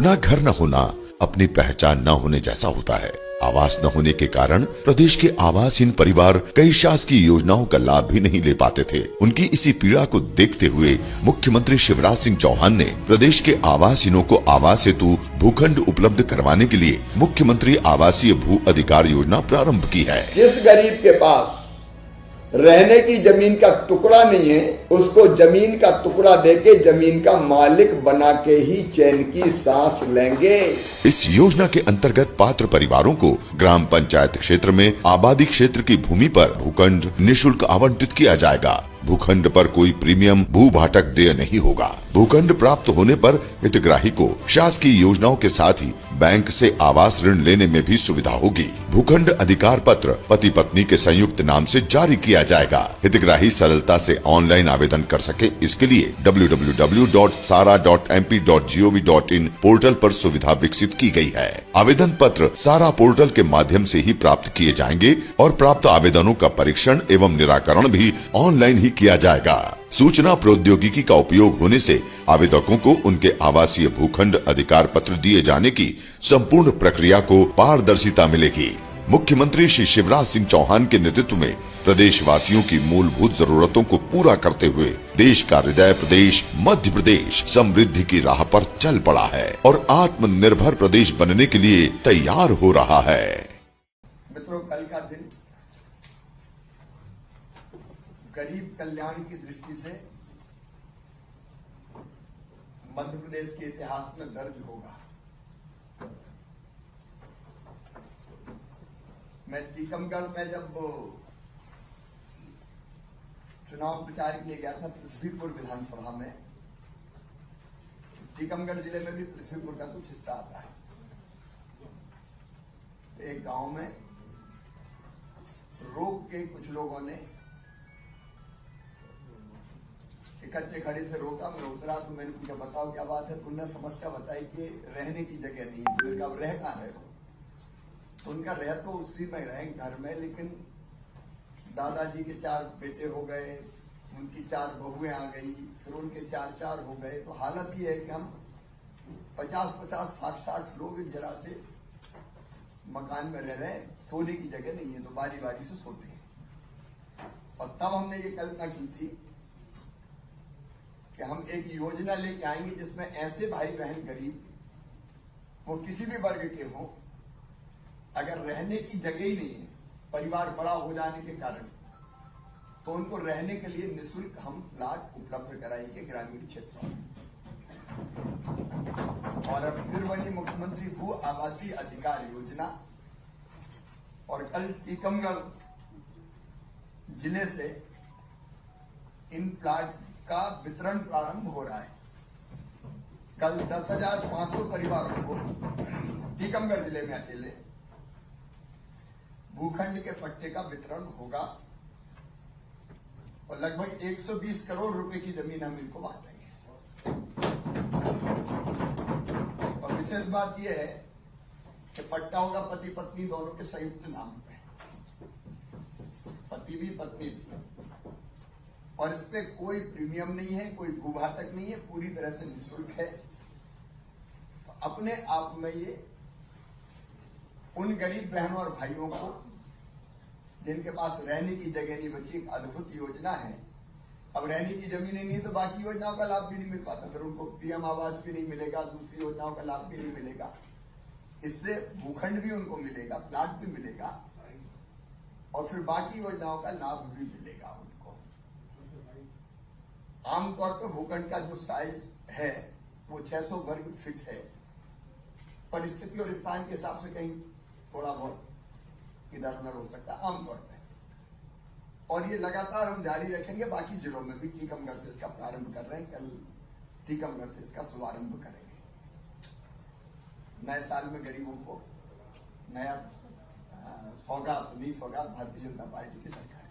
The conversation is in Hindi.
अपना घर न होना अपनी पहचान न होने जैसा होता है। आवास न होने के कारण प्रदेश के आवासहीन परिवार कई शासकीय योजनाओं का लाभ भी नहीं ले पाते थे। उनकी इसी पीड़ा को देखते हुए मुख्यमंत्री शिवराज सिंह चौहान ने प्रदेश के आवासहीनों को आवास हेतु भूखंड उपलब्ध करवाने के लिए मुख्यमंत्री आवासीय भू अधिकार योजना प्रारंभ की है। जिस गरीब के पास रहने की जमीन का टुकड़ा नहीं है, उसको जमीन का टुकड़ा देके जमीन का मालिक बना के ही चैन की सांस लेंगे। इस योजना के अंतर्गत पात्र परिवारों को ग्राम पंचायत क्षेत्र में आबादी क्षेत्र की भूमि पर भूखंड निःशुल्क आवंटित किया जाएगा। भूखंड पर कोई प्रीमियम भू भाटक देय नहीं होगा। भूखंड प्राप्त होने पर हितग्राही को शासकीय योजनाओं के साथ ही बैंक से आवास ऋण लेने में भी सुविधा होगी। भूखंड अधिकार पत्र पति पत्नी के संयुक्त नाम से जारी किया जाएगा। हितग्राही सरलता से ऑनलाइन आवेदन कर सके, इसके लिए www.sara.mp.gov.in पोर्टल पर सुविधा विकसित की गई है। आवेदन पत्र सारा पोर्टल के माध्यम से ही प्राप्त किए जाएंगे और प्राप्त आवेदनों का परीक्षण एवं निराकरण भी ऑनलाइन ही किया जाएगा। सूचना प्रौद्योगिकी का उपयोग होने से आवेदकों को उनके आवासीय भूखंड अधिकार पत्र दिए जाने की संपूर्ण प्रक्रिया को पारदर्शिता मिलेगी। मुख्यमंत्री श्री शिवराज सिंह चौहान के नेतृत्व में प्रदेशवासियों की मूलभूत जरूरतों को पूरा करते हुए देश का हृदय प्रदेश मध्य प्रदेश समृद्धि की राह पर चल पड़ा है और आत्मनिर्भर प्रदेश बनने के लिए तैयार हो रहा है। मित्रों, कल का दिन गरीब कल्याण की दृष्टि से मध्य प्रदेश के इतिहास में दर्ज होगा। मैं टीकमगढ़ में जब चुनाव प्रचार के लिए गया था पृथ्वीपुर विधानसभा में, टीकमगढ़ जिले में भी पृथ्वीपुर का कुछ हिस्सा आता है। एक गांव में रोक के कुछ लोगों ने इकट्ठे खड़े थे, रोका। मैं उतरा तो मैंने पूछा, बताओ क्या बात है? तो उन्होंने समस्या बताई कि रहने की जगह नहीं है। मैंने कहा, रह कहाँ रहे हो? तो उनका रह तो उसी में रहे घर में, लेकिन दादाजी के 4 बेटे हो गए, उनकी 4 बहुएं आ गई, फिर उनके 4 हो गए। तो हालत ये है कि हम 50-50, 60-60 लोग एक जरा से मकान में रह रहे हैं। सोने की जगह नहीं है, तो बारी बारी से सोते हैं। और तब हमने ये कल्पना की थी कि हम एक योजना लेके आएंगे जिसमें ऐसे भाई बहन गरीब, वो किसी भी वर्ग के हों, अगर रहने की जगह ही नहीं है, परिवार बड़ा हो जाने के कारण, तो उनको रहने के लिए निःशुल्क हम प्लाट उपलब्ध कराएंगे ग्रामीण क्षेत्रों में। और अब फिर बनी मुख्यमंत्री भू आवासीय अधिकार योजना, और कल टीकमगढ़ जिले से इन प्लाट का वितरण प्रारंभ हो रहा है। कल 10,500 परिवारों को टीकमगढ़ जिले में अकेले भूखंड के पट्टे का वितरण होगा और लगभग 120 करोड़ रुपए की जमीन हम इनको बांटेंगे। और विशेष बात यह है कि पट्टा होगा पति पत्नी दोनों के संयुक्त नाम पे, पति भी पत्नी भी, और इस पे कोई प्रीमियम नहीं है, कोई भूभाटक नहीं है, पूरी तरह से निःशुल्क है। तो अपने आप में ये उन गरीब बहनों और भाइयों को जिनके पास रहने की जगह नहीं बची, एक अद्भुत योजना है। अब रहने की जमीन नहीं है तो बाकी योजनाओं का लाभ भी नहीं मिल पाता, फिर उनको पीएम आवास भी नहीं मिलेगा, दूसरी योजनाओं का लाभ भी नहीं मिलेगा। इससे भूखंड भी उनको मिलेगा, प्लाट भी मिलेगा, और फिर बाकी योजनाओं का लाभ भी मिलेगा उनको। आमतौर पर भूखंड का जो साइज है वो 600 वर्ग फीट है। परिस्थिति और स्थान के हिसाब से कहीं थोड़ा बहुत इधर उधर हो सकता है आमतौर पे, और ये लगातार हम जारी रखेंगे। बाकी जिलों में भी टीकमगढ़ से इसका प्रारंभ कर रहे हैं, कल टीकमगढ़ से इसका शुभारंभ करेंगे। नए साल में गरीबों को नया सौगात, नई सौगात भारतीय जनता पार्टी की सरकार है।